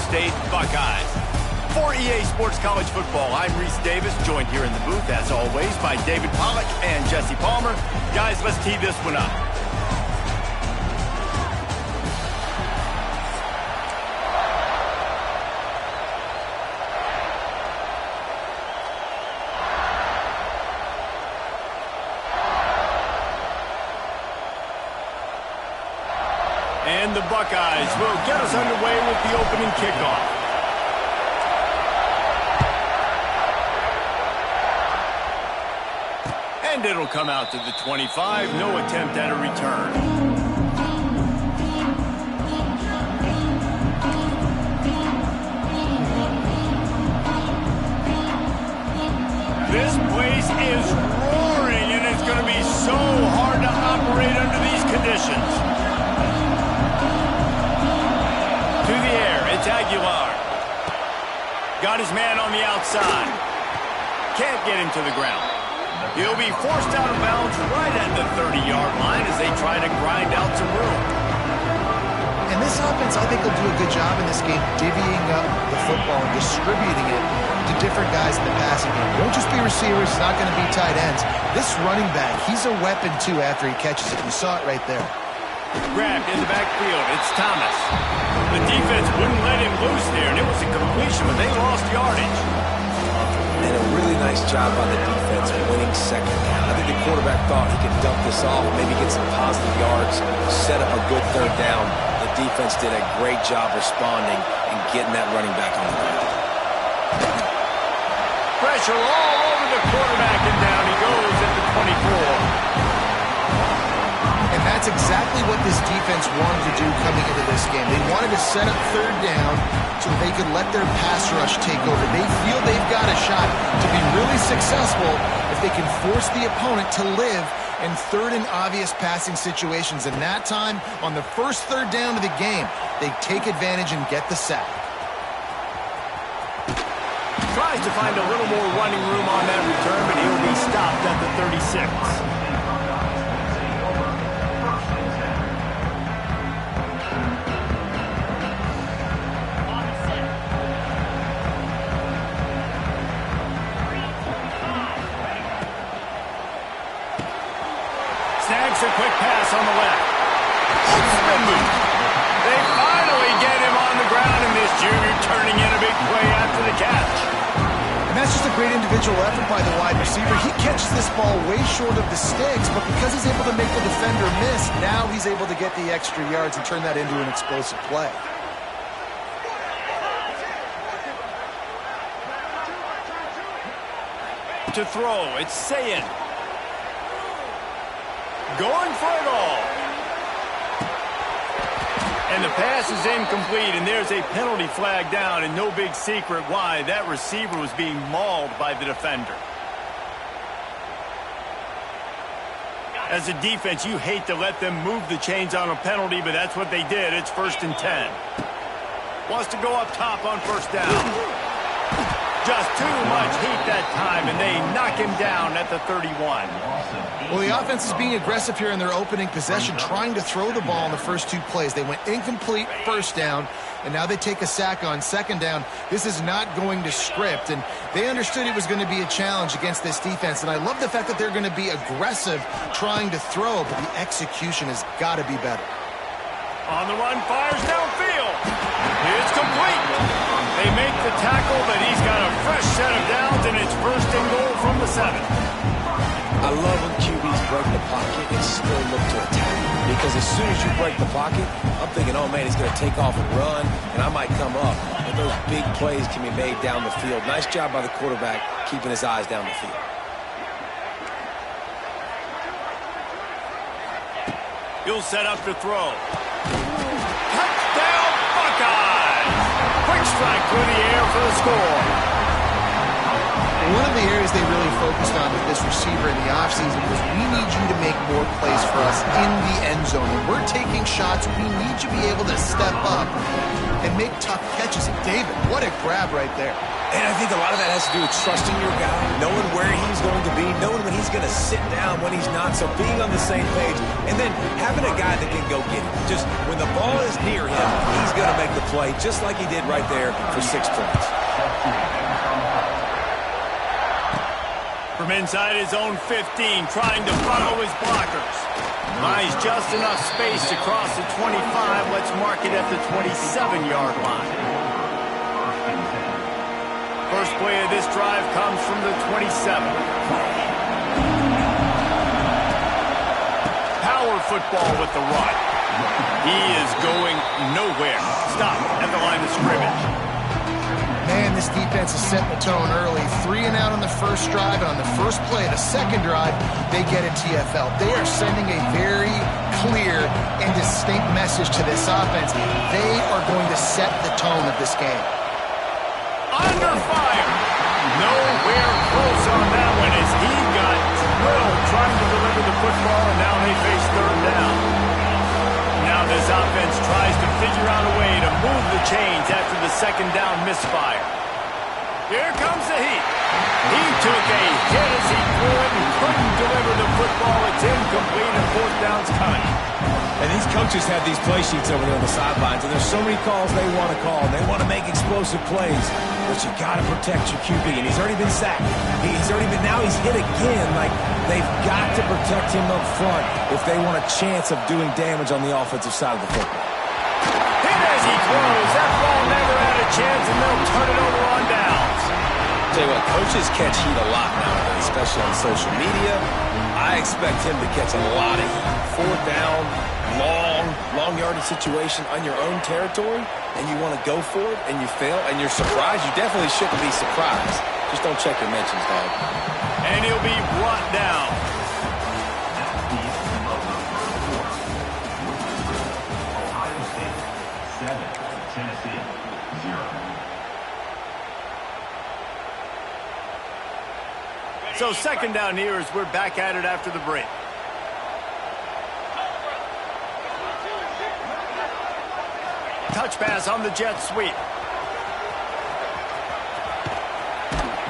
State Buckeyes. For EA Sports College Football, I'm Reese Davis, joined here in the booth, as always, by David Pollack and Jesse Palmer. Guys, let's tee this one up. And the Buckeyes will get us underway with the opening kickoff. And it'll come out to the 25. No attempt at a return. This place is roaring, and it's going to be so hard to operate under these conditions. To the air, it's Aguilar. Got his man on the outside. Can't get him to the ground. He'll be forced out of bounds right at the 30-yard line as they try to grind out some room. And this offense, I think, will do a good job in this game divvying up the football and distributing it to different guys in the passing game. It won't just be receivers. It's not going to be tight ends. This running back, he's a weapon, too, after he catches it. You saw it right there. Grabbed in the backfield. It's Thomas. The defense wouldn't let him loose there, and it was a completion, but they lost yardage. And a really nice job by the defense winning second down. I think the quarterback thought he could dump this off, maybe get some positive yards, set up a good third down. The defense did a great job responding and getting that running back on the ground. Pressure all over the quarterback, and down he goes at the 24. And that's exactly what this defense wanted to do coming into this game. They wanted to set up third down so they could let their pass rush take over. They feel they've got a shot to be really successful if they can force the opponent to live in third and obvious passing situations. And that time, on the first third down of the game, they take advantage and get the sack. Tries to find a little more running room on that return, but he'll be stopped at the 36. Snags a quick pass on the left. Spin move. They finally get him on the ground, and this junior turning in a big play after the catch. And that's just a great individual effort by the wide receiver. He catches this ball way short of the sticks, but because he's able to make the defender miss, now he's able to get the extra yards and turn that into an explosive play. To throw, it's Sayin. Going for it all. And the pass is incomplete, and there's a penalty flag down, and no big secret why. That receiver was being mauled by the defender. As a defense, you hate to let them move the chains on a penalty, but that's what they did. It's 1st and 10. Wants to go up top on first down. Just too much heat that time, and they knock him down at the 31. Well, the offense is being aggressive here in their opening possession, trying to throw the ball in the first two plays. They went incomplete first down, and now they take a sack on second down. This is not going to script, and they understood it was going to be a challenge against this defense, and I love the fact that they're going to be aggressive trying to throw, but the execution has got to be better. On the run, fires downfield. It's complete. They make the tackle, but he's got a fresh set of downs, and it's 1st and goal from the 7. I love when QBs break the pocket and still look to attack. Because as soon as you break the pocket, I'm thinking, oh man, he's going to take off and run, and I might come up. But those big plays can be made down the field. Nice job by the quarterback keeping his eyes down the field. He'll set up to throw. Touchdown, Buckeyes! Quick strike through the air for the score. One of the areas they really focused on with this receiver in the offseason was we need you to make more plays for us in the end zone. When we're taking shots, we need you to be able to step up and make tough catches. And David, what a grab right there. And I think a lot of that has to do with trusting your guy, knowing where he's going to be, knowing when he's going to sit down, when he's not, so being on the same page, and then having a guy that can go get it. Just when the ball is near him, he's going to make the play, just like he did right there for 6 points. From inside his own 15, trying to follow his blockers. Buys just enough space to cross the 25. Let's mark it at the 27-yard line. First play of this drive comes from the 27. Power football with the run. He is going nowhere. Stop at the line of scrimmage. Man, this defense is setting the tone early. 3 and out on the first drive, and on the first play of the second drive, they get a TFL. They are sending a very clear and distinct message to this offense. They are going to set the tone of this game. Under fire. Nowhere close on that one as he got drilled trying to deliver the football, and now they face third down. Now this offense tries to figure out a way to move the chains after the second down misfire. Here comes the heat. He took a hit as he threw it and couldn't deliver the football. It's incomplete and fourth down's coming. And these coaches have these play sheets over there on the sidelines, and there's so many calls they want to call. They want to make explosive plays, but you got to protect your QB, and he's already been sacked. Now he's hit again. Like, they've got to protect him up front if they want a chance of doing damage on the offensive side of the football. Hit as he throws. That ball never had a chance, and they'll turn it over on downs. Tell you what, coaches catch heat a lot nowadays, especially on social media. I expect him to catch a lot of heat. Fourth down, long yardage situation on your own territory, and you want to go for it, and you fail, and you're surprised. You definitely shouldn't be surprised. Just don't check your mentions, dog. And he'll be brought down. Ohio State 7, Tennessee 0. So second down here as we're back at it after the break. Touch pass on the jet sweep.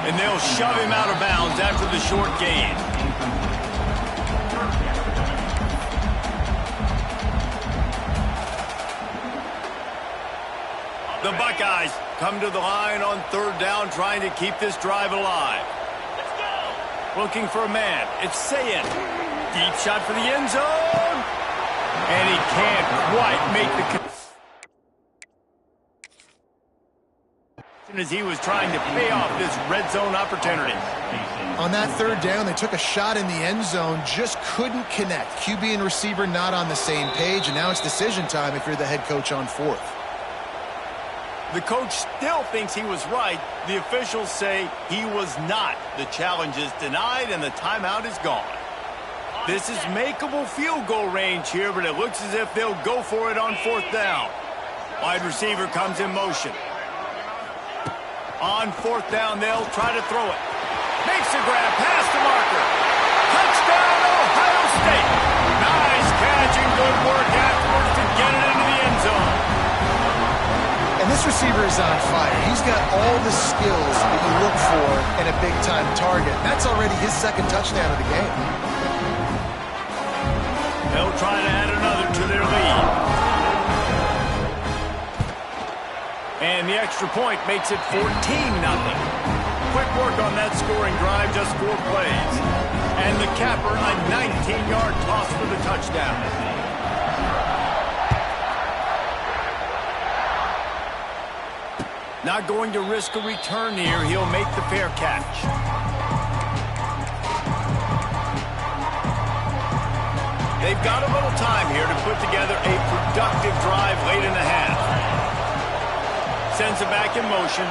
And they'll shove him out of bounds after the short gain. The Buckeyes come to the line on third down, trying to keep this drive alive. Looking for a man. It's Ncaa. Deep shot for the end zone. And he can't quite make the... as he was trying to pay off this red zone opportunity. On that third down, they took a shot in the end zone, just couldn't connect. QB and receiver not on the same page, and now it's decision time if you're the head coach on fourth. The coach still thinks he was right. The officials say he was not. The challenge is denied, and the timeout is gone. This is makeable field goal range here, but it looks as if they'll go for it on fourth down. Wide receiver comes in motion. On fourth down, they'll try to throw it. Makes a grab, past the marker. Touchdown, Ohio State. Nice catch and good work afterwards to get it into the end zone. And this receiver is on fire. He's got all the skills that you look for in a big-time target. That's already his second touchdown of the game. They'll try to add another to their lead. And the extra point makes it 14-0. Quick work on that scoring drive, just 4 plays. And the capper, a 19-yard toss for the touchdown. Not going to risk a return here. He'll make the fair catch. They've got a little time here to put together a productive drive late in the half. Sends it back in motion.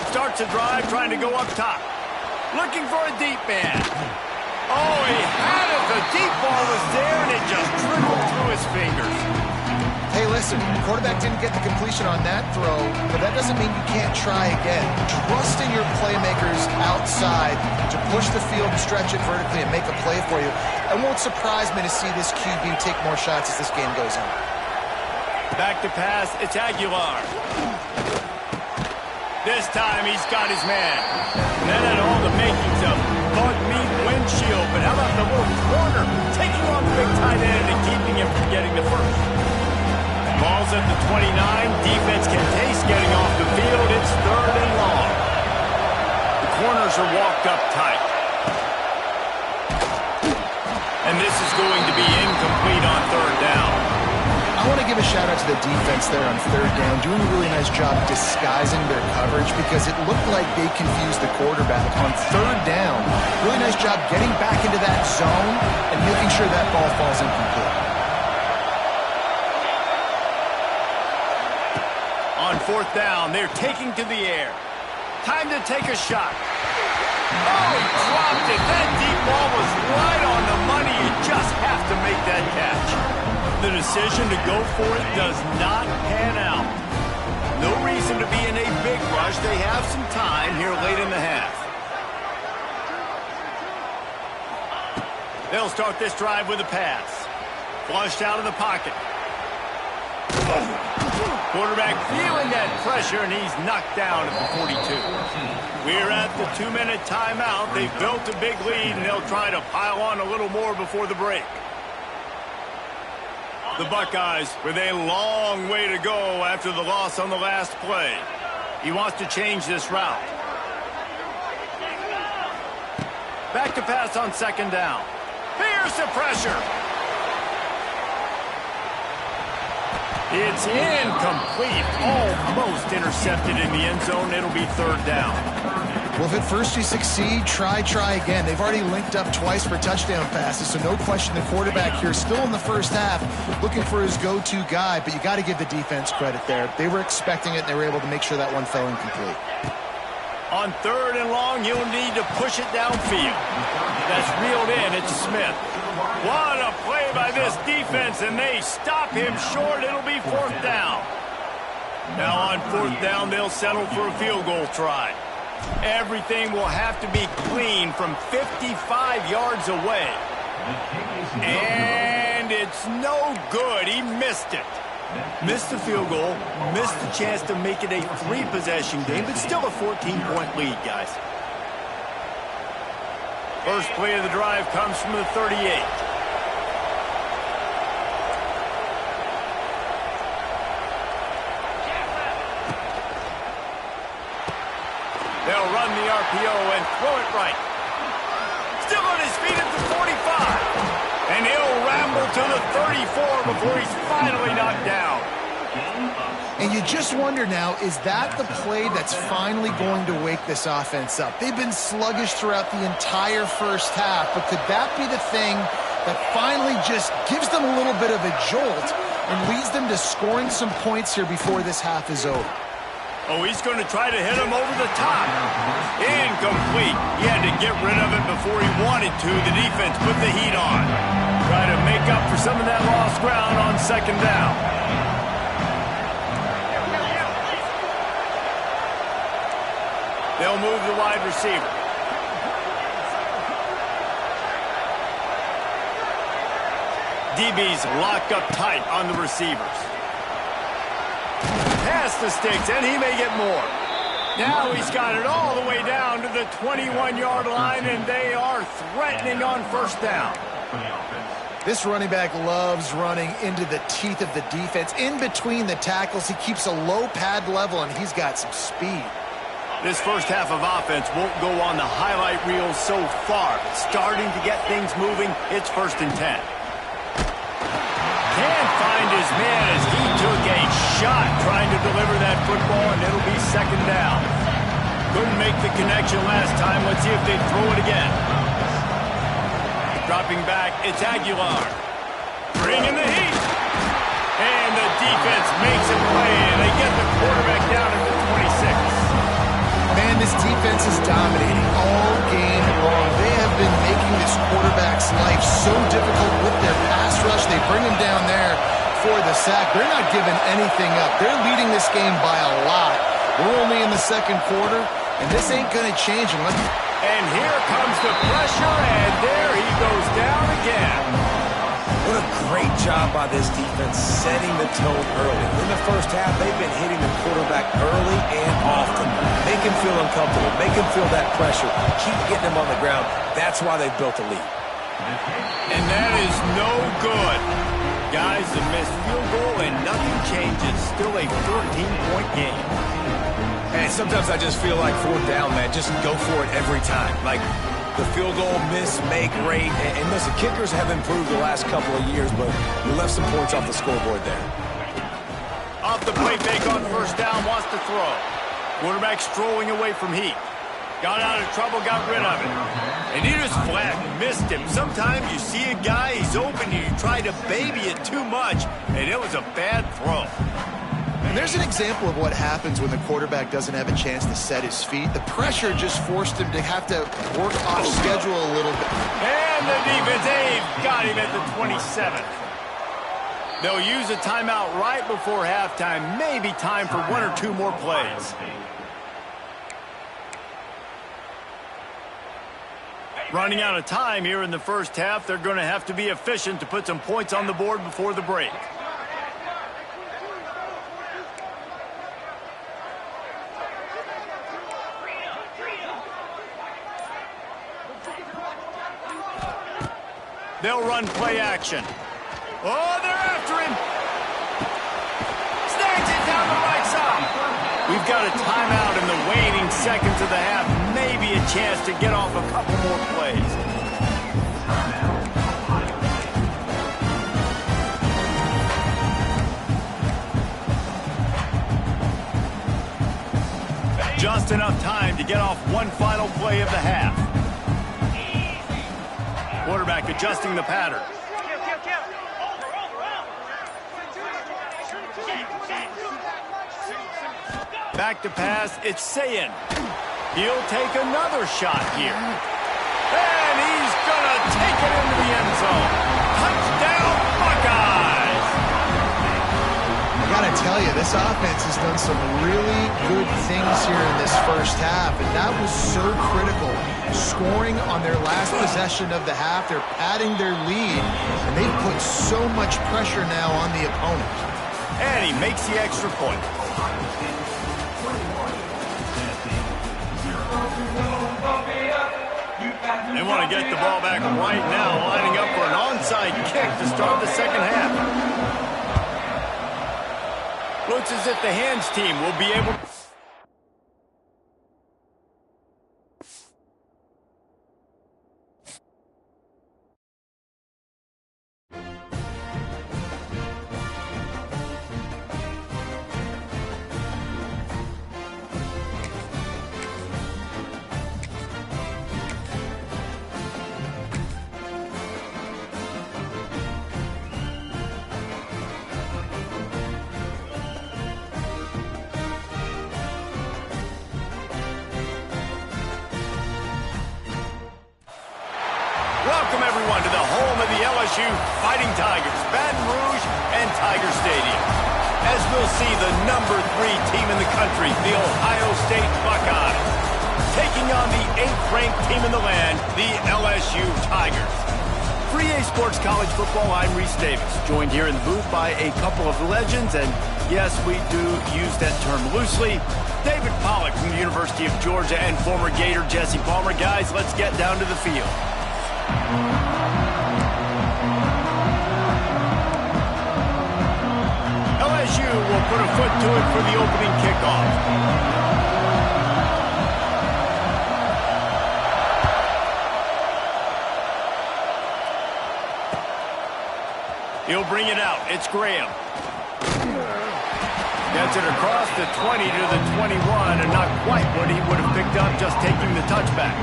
Starts a drive trying to go up top. Looking for a deep man. Oh, he had it. The deep ball was there, and it just trickled through his fingers. Hey, listen, the quarterback didn't get the completion on that throw, but that doesn't mean you can't try again. Trust in your playmakers outside to push the field and stretch it vertically and make a play for you. It won't surprise me to see this QB take more shots as this game goes on. Back to pass, it's Aguilar. This time he's got his man. And that had all the makings of bug meat windshield. But how about the little corner taking on the big tight end and keeping him from getting the first? Ball's at the 29. Defense can taste getting off the field. It's 3rd and long. The corners are walked up tight. And this is going to be incomplete on 3rd down. I want to give a shout out to the defense there on 3rd down, doing a really nice job disguising their coverage because it looked like they confused the quarterback on 3rd down. Really nice job getting back into that zone and making sure that ball falls incomplete. On 4th down, they're taking to the air. Time to take a shot. Oh, he dropped it. That deep ball was right on the money. You just have to make that catch. The decision to go for it does not pan out. No reason to be in a big rush. They have some time here late in the half. They'll start this drive with a pass. Flushed out of the pocket. Quarterback feeling that pressure, and he's knocked down at the 42. We're at the 2-minute timeout. They've built a big lead, and they'll try to pile on a little more before the break. The Buckeyes with a long way to go after the loss on the last play. He wants to change this route. Back to pass on 2nd down. Here's the pressure. It's incomplete. Almost intercepted in the end zone. It'll be 3rd down. Well, if at first you succeed, try again. They've already linked up twice for touchdown passes, so no question the quarterback here still in the first half looking for his go-to guy, but you got to give the defense credit there. They were expecting it, and they were able to make sure that one fell incomplete. On 3rd and long, you'll need to push it downfield. That's reeled in. It's Smith. What a play by this defense, and they stop him short. It'll be 4th down. Now on 4th down, they'll settle for a field goal try. Everything will have to be clean from 55 yards away. And it's no good. He missed it. Missed the field goal, missed the chance to make it a 3-possession game, but still a 14-point lead, guys. First play of the drive comes from the 38. They'll run the RPO and throw it right. Still on his feet at the 45. And he'll ramble to the 34 before he's finally knocked down. And you just wonder now, is that the play that's finally going to wake this offense up? They've been sluggish throughout the entire first half, but could that be the thing that finally just gives them a little bit of a jolt and leads them to scoring some points here before this half is over? Oh, he's going to try to hit him over the top. Incomplete. He had to get rid of it before he wanted to. The defense put the heat on. Try to make up for some of that lost ground on 2nd down. They'll move the wide receiver. DB's locked up tight on the receivers. Pass the sticks, and he may get more. Now he's got it all the way down to the 21-yard line, and they are threatening on 1st down. This running back loves running into the teeth of the defense. In between the tackles, he keeps a low pad level, and he's got some speed. This first half of offense won't go on the highlight reel so far. Starting to get things moving, it's 1st and 10. Can't find his man as he took a shot trying to deliver that football, and it'll be 2nd down. Couldn't make the connection last time. Let's see if they throw it again. Dropping back, it's Aguilar. Bringing the heat. And the defense makes a play, and they get the quarterback down at the 26. Man, this defense is dominating all game long. They have been making this quarterback's life so difficult with their pass rush. They bring him down there for the sack. They're not giving anything up. They're leading this game by a lot. We're only in the 2nd quarter, and this ain't going to change unless... And here comes the pressure, and there he goes down again. What a great job by this defense setting the tone early. In the first half, they've been hitting the quarterback early and often. feel uncomfortable. Make them feel that pressure. Keep getting them on the ground. That's why they've built a lead. And that is no good. Guys, a missed field goal and nothing changes. Still a 14-point game. And sometimes I just feel like fourth down, man, just go for it every time. Like the field goal miss, make rate. And listen, kickers have improved the last couple of years, but we left some points off the scoreboard there. Off the play fake on first down, wants to throw. Quarterback strolling away from heat. Got out of trouble, got rid of it. And he just flat missed him. Sometimes you see a guy, he's open, and you try to baby it too much, and it was a bad throw. And there's an example of what happens when the quarterback doesn't have a chance to set his feet. The pressure just forced him to have to work off schedule a little bit. And the defense, they've got him at the 27th. They'll use a timeout right before halftime. Maybe time for one or two more plays. Running out of time here in the first half. They're going to have to be efficient to put some points on the board before the break. They'll run play action. Oh, they're after him. Snags it down the right side. We've got a timeout in the waning seconds of the half. Maybe a chance to get off a couple more plays. Just enough time to get off one final play of the half. Quarterback adjusting the pattern. Back to pass, it's Ncaa. He'll take another shot here. And he's going to take it into the end zone. Touchdown, Buckeyes! I got to tell you, this offense has done some really good things here in this first half, and that was so critical. Scoring on their last possession of the half, they're padding their lead, and they've put so much pressure now on the opponent. And he makes the extra point. They want to get the ball back right now, lining up for an onside kick to start the second half. Looks as if the hands team will be able to... Welcome, everyone, to the home of the LSU Fighting Tigers, Baton Rouge and Tiger Stadium. As we'll see, the #3 team in the country, the Ohio State Buckeyes, taking on the 8th-ranked team in the land, the LSU Tigers. For EA Sports College Football, I'm Reese Davis, joined here in the booth by a couple of legends, and yes, we do use that term loosely. David Pollack from the University of Georgia and former Gator Jesse Palmer. Guys, let's get down to the field. LSU will put a foot to it for the opening kickoff. He'll bring it out. It's Graham. Gets it across the 20 to the 21, and not quite what he would have picked up just taking the touchback.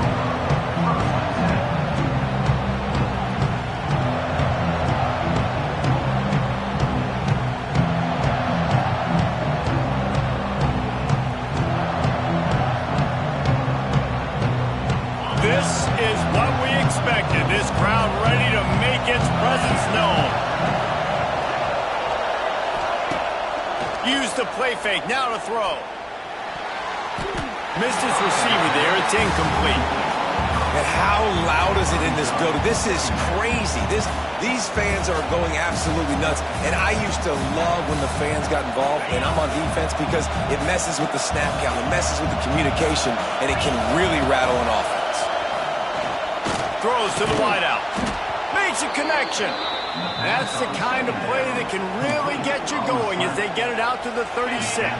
This is what we expected. This crowd ready to make its presence known. Use the play fake, now to throw. Missed his receiver there, it's incomplete. And how loud is it in this building? This is crazy. These fans are going absolutely nuts. And I used to love when the fans got involved, and I'm on defense because it messes with the snap count, it messes with the communication, and it can really rattle an offense. Throws to the wideout. Makes a connection. That's the kind of play that can really get you going as they get it out to the 36.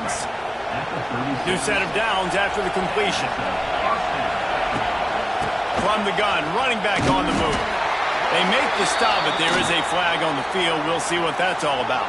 New set of downs after the completion. From the gun, running back on the move. They make the stop, but there is a flag on the field. We'll see what that's all about.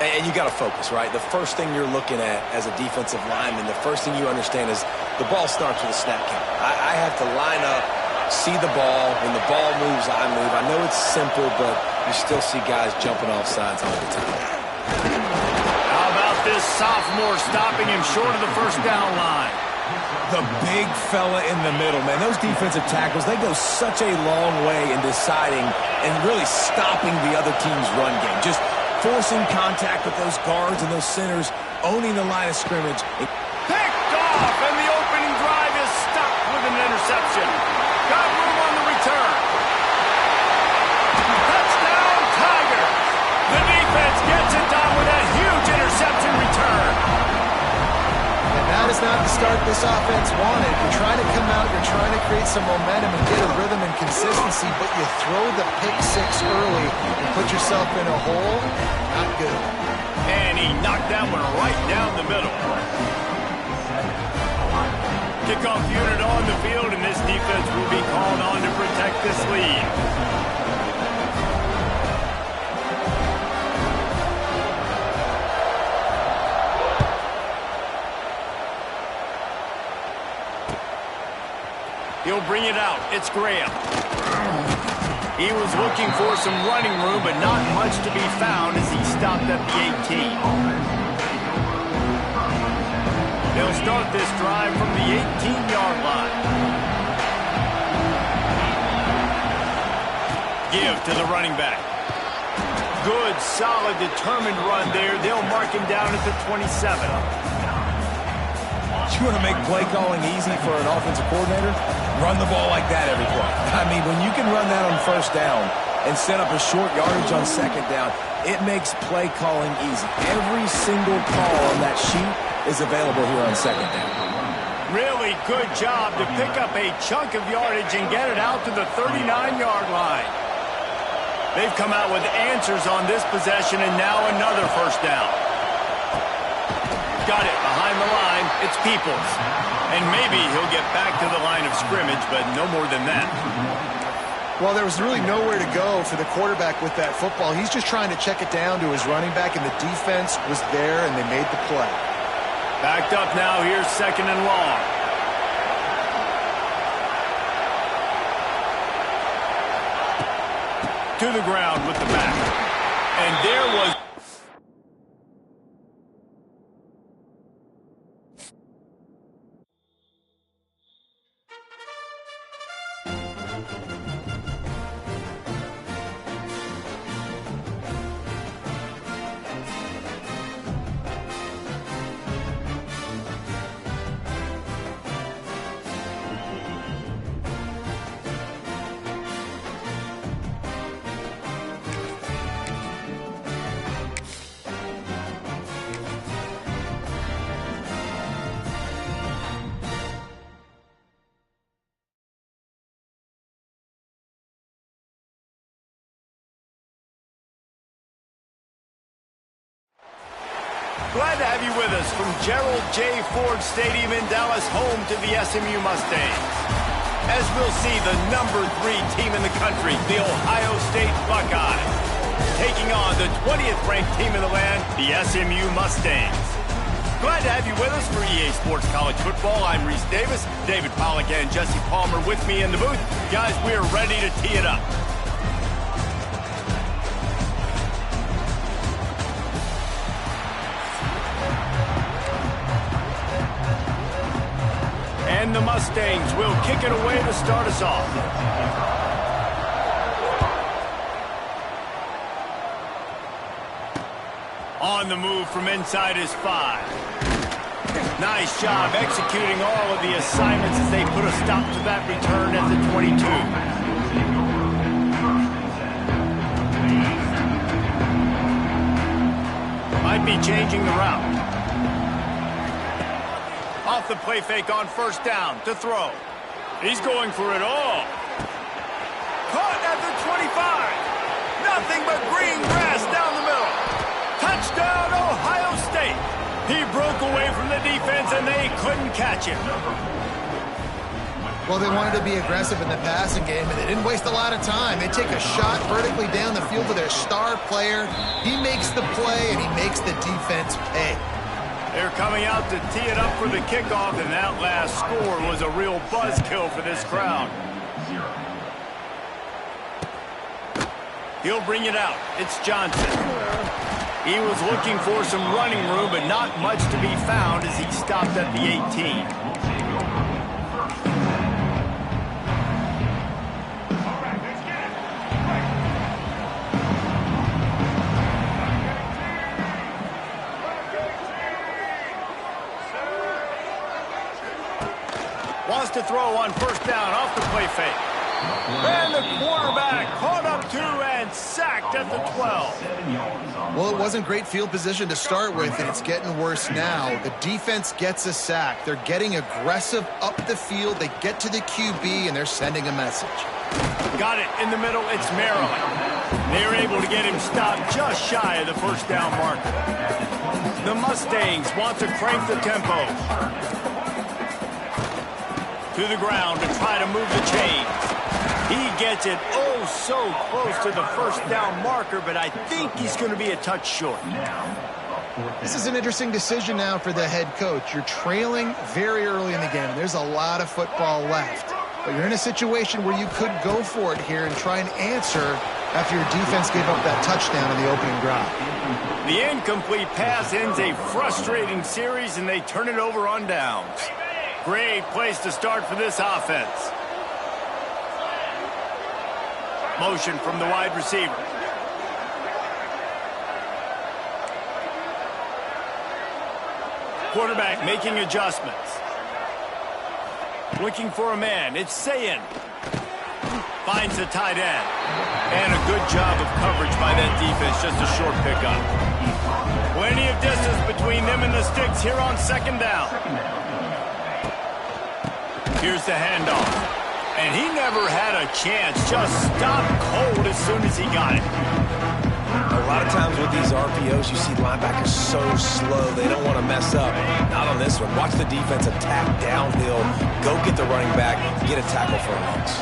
And you got to focus, right? The first thing you're looking at as a defensive lineman, the first thing you understand is the ball starts with a snap count. I have to line up, see the ball. When the ball moves, I move. I know it's simple, but you still see guys jumping off sides all the time. How about this sophomore stopping him short of the first down line? The big fella in the middle, man. Those defensive tackles, they go such a long way in deciding and really stopping the other team's run game. Just forcing contact with those guards and those centers, owning the line of scrimmage. Picked off, and the opening drive is stopped with an interception. Got room on the return. Touchdown, Tigers! The defense gets it done with a huge interception return. And that is not the start this offense wanted. You're trying to come out, you're trying to create some momentum and get a rhythm and consistency, but you throw the pick six early and put yourself in a hole. Not good. And he knocked that one right down the middle. Kickoff unit on the field, and this defense will be called on to protect this lead. He'll bring it out. It's Graham. He was looking for some running room, but not much to be found as he stopped at the 18. They'll start this drive from the 18-yard line. Give to the running back. Good, solid, determined run there. They'll mark him down at the 27. You want to make play calling easy for an offensive coordinator? Run the ball like that every play. I mean, when you can run that on first down and set up a short yardage on second down, it makes play calling easy. Every single call on that sheet is available here on second down. Really good job to pick up a chunk of yardage and get it out to the 39-yard line. They've come out with answers on this possession, and now another first down. Got it behind the line. It's Peoples. And maybe he'll get back to the line of scrimmage, but no more than that. Well, there was really nowhere to go for the quarterback with that football. He's just trying to check it down to his running back, and the defense was there, and they made the play. Backed up now. Here's second and long. To the ground with the back. And there was... Glad to have you with us from Gerald J. Ford Stadium in Dallas, home to the SMU Mustangs. As we'll see, the number 3 team in the country, the Ohio State Buckeyes, taking on the 20th ranked team in the land, the SMU Mustangs. Glad to have you with us for EA Sports College Football. I'm Reese Davis, David Pollack and Jesse Palmer with me in the booth. Guys, we are ready to tee it up. And the Mustangs will kick it away to start us off. On the move from inside his 5. Nice job executing all of the assignments as they put a stop to that return at the 22. Might be changing the route. Off the play fake on first down to throw. He's going for it all. Caught at the 25. Nothing but green grass down the middle. Touchdown, Ohio State. He broke away from the defense, and they couldn't catch him. Well, they wanted to be aggressive in the passing game, and they didn't waste a lot of time. They take a shot vertically down the field to their star player. He makes the play, and he makes the defense pay. They're coming out to tee it up for the kickoff, and that last score was a real buzzkill for this crowd. He'll bring it out. It's Johnson. He was looking for some running room, but not much to be found as he stopped at the 18. Wants to throw on first down off the play fake. And the quarterback caught up to and sacked at the 12. Well, it wasn't great field position to start with, and it's getting worse now. The defense gets a sack. They're getting aggressive up the field. They get to the QB, and they're sending a message. Got it in the middle. It's Maryland. They're able to get him stopped just shy of the first down marker. The Mustangs want to crank the tempo. To the ground to try to move the chains. He gets it oh so close to the first down marker, but I think he's going to be a touch short. This is an interesting decision now for the head coach. You're trailing very early in the game, and there's a lot of football left. But you're in a situation where you could go for it here and try and answer after your defense gave up that touchdown in the opening drive. The incomplete pass ends a frustrating series, and they turn it over on downs. Great place to start for this offense. Motion from the wide receiver. Quarterback making adjustments. Looking for a man. It's Ncaa. Finds the tight end. And a good job of coverage by that defense. Just a short pickup. Plenty of distance between them and the sticks here on second down. Here's the handoff. And he never had a chance. Just stopped cold as soon as he got it. A lot of times with these RPOs, you see linebackers so slow, they don't want to mess up. Not on this one. Watch the defense attack downhill, go get the running back, get a tackle for a loss.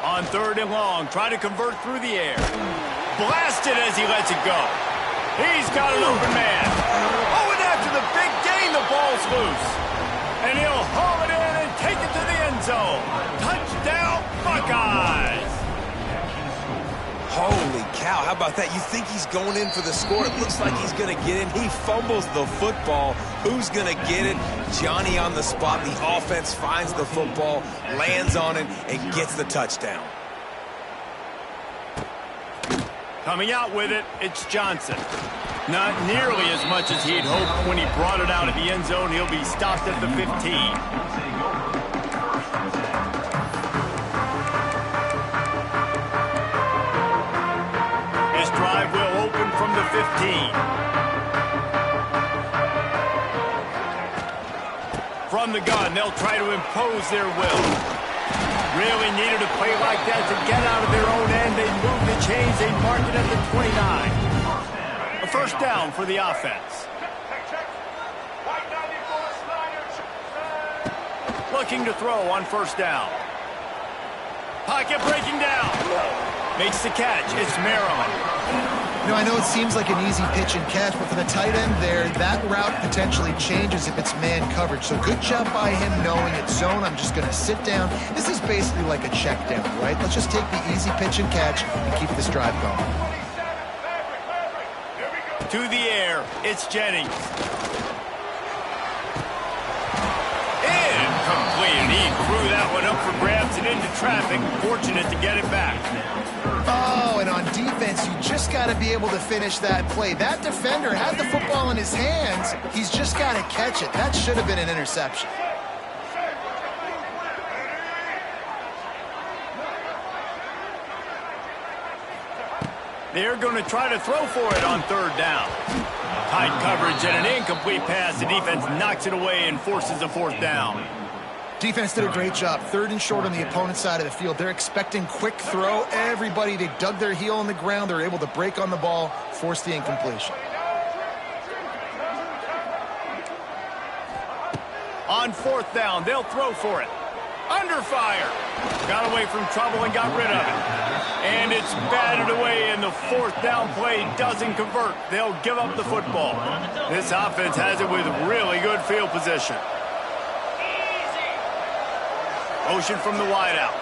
On third and long, try to convert through the air. Blasted as he lets it go. He's got an open man. Oh, and after the big gain, the ball's loose. And he'll haul it in and take it to the end zone. Touchdown, Buckeyes. Holy cow, how about that? You think he's going in for the score. It looks like he's going to get in. He fumbles the football. Who's going to get it? Johnny on the spot. The offense finds the football, lands on it, and gets the touchdown. Coming out with it, it's Johnson. Not nearly as much as he'd hoped when he brought it out of the end zone. He'll be stopped at the 15. This drive will open from the 15. From the gun, they'll try to impose their will. Really needed a play like that to get out of their own end. They move the chains. They mark it at the 29. A first down for the offense. Looking to throw on first down. Pocket breaking down. Makes the catch. It's Maryland. You know, I know it seems like an easy pitch and catch, but for the tight end there, that route potentially changes if it's man coverage. So good job by him knowing it's zone. I'm just going to sit down. This is basically like a check down, right? Let's just take the easy pitch and catch and keep this drive going. To the air, it's Jennings. Incomplete. He threw that one up for grabs and into traffic. Fortunate to get it back. Oh, and on defense, you just got to be able to finish that play. That defender had the football in his hands. He's just got to catch it. That should have been an interception. They're going to try to throw for it on third down. Tight coverage and an incomplete pass. The defense knocks it away and forces a fourth down. Defense did a great job. Third and short on the opponent's side of the field. They're expecting quick throw. Everybody, they dug their heel on the ground. They're able to break on the ball, force the incompletion. On fourth down, they'll throw for it. Under fire. Got away from trouble and got rid of it. And it's batted away, and the fourth down play doesn't convert. They'll give up the football. This offense has it with really good field position. Motion from the wideout.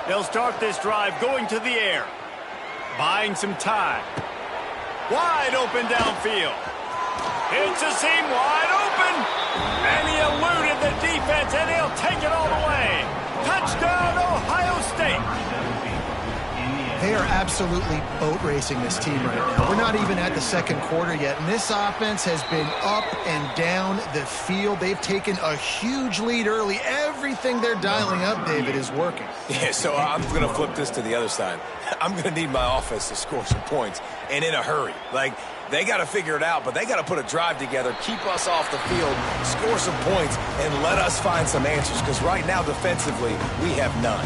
They'll start this drive going to the air. Buying some time. Wide open downfield. It's a seam wide open. And he eluded the defense, and he'll take it all the way. Touchdown, Ohio State. They are absolutely boat racing this team right now. We're not even at the second quarter yet, and this offense has been up and down the field. They've taken a huge lead early. Everything they're dialing up, David, is working. Yeah, so I'm going to flip this to the other side. I'm going to need my offense to score some points, and in a hurry. Like, they got to figure it out, but they got to put a drive together, keep us off the field, score some points, and let us find some answers, because right now, defensively, we have none.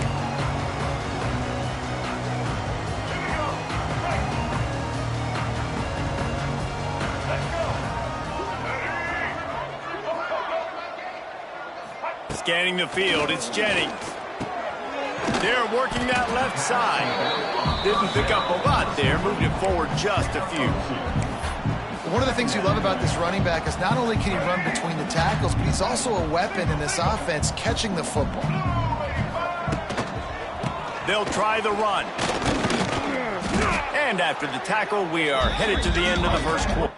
Scanning the field, it's Jennings. They're working that left side. Didn't pick up a lot there, moved it forward just a few. One of the things you love about this running back is not only can he run between the tackles, but he's also a weapon in this offense catching the football. They'll try the run. And after the tackle, we are headed to the end of the first quarter.